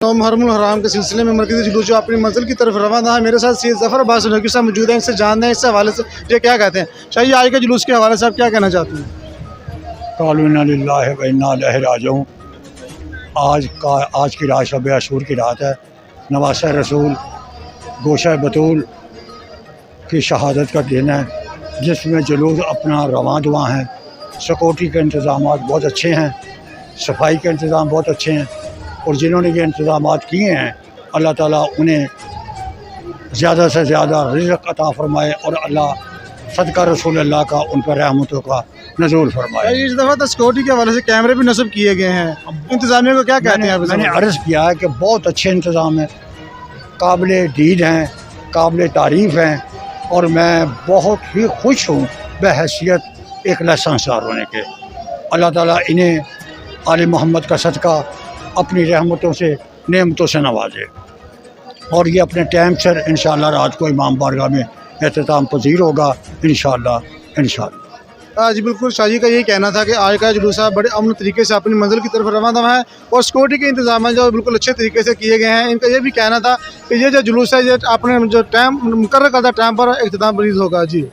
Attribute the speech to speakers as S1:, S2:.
S1: محرم الحرام کے سلسلے میں مرکزی جلوس جو اپنی منزل کی طرف روانہ ہے، میرے ساتھ سید ظفر عباس نقوی صاحب موجود ہیں، ان سے جانتے ہیں اس حوالے سے یہ کیا کہتے ہیں۔ شاہی آج کے جلوس کے حوالے سے آپ کیا کہنا چاہتے ہیں؟
S2: قالوا انا للہ و انا الیہ راجعون۔ آج کی رات شب عاشور کی رات ہے، نواسہ رسول گوشہ بطول کی شہادت کا دن ہے، جس میں جلوس اپنا رواں دواں ہیں۔ سیکورٹی کے انتظامات بہت اچھے ہیں، صفائی کے انتظام بہت اچھے ہیں، اور جنہوں نے یہ انتظامات کیے ہیں اللہ تعالیٰ انہیں زیادہ سے زیادہ رزق عطا فرمائے، اور اللہ صدقہ رسول اللہ کا ان پر رحمتوں کا نزول فرمائے۔
S1: اس دفعہ تو سیکورٹی کے حوالے سے کیمرے بھی نصب کیے گئے ہیں، انتظامیہ کو کیا کہتے ہیں آپ؟
S2: میں نے عرض کیا ہے کہ بہت اچھے انتظام ہیں، قابل دید ہیں، قابل تعریف ہیں، اور میں بہت ہی خوش ہوں بحیثیت ایک لائسنس دار ہونے کے۔ اللہ تعالیٰ انہیں آل محمد کا صدقہ اپنی رحمتوں سے نعمتوں سے نوازے، اور یہ اپنے ٹائم سے انشاءاللہ رات کو امام بارگاہ میں اختتام پذیر ہوگا انشاءاللہ۔
S1: جی بالکل، شاہ جی کا یہی کہنا تھا کہ آج کا جلوس بڑے امن طریقے سے اپنی منزل کی طرف روانہ ہے، اور سیکورٹی کے انتظامات جو بالکل اچھے طریقے سے کیے گئے ہیں۔ ان کا یہ بھی کہنا تھا کہ یہ جو جلوس ہے یہ اپنے جو ٹائم مقرر کردہ ٹائم پر اختتام پذیر ہوگا۔ جی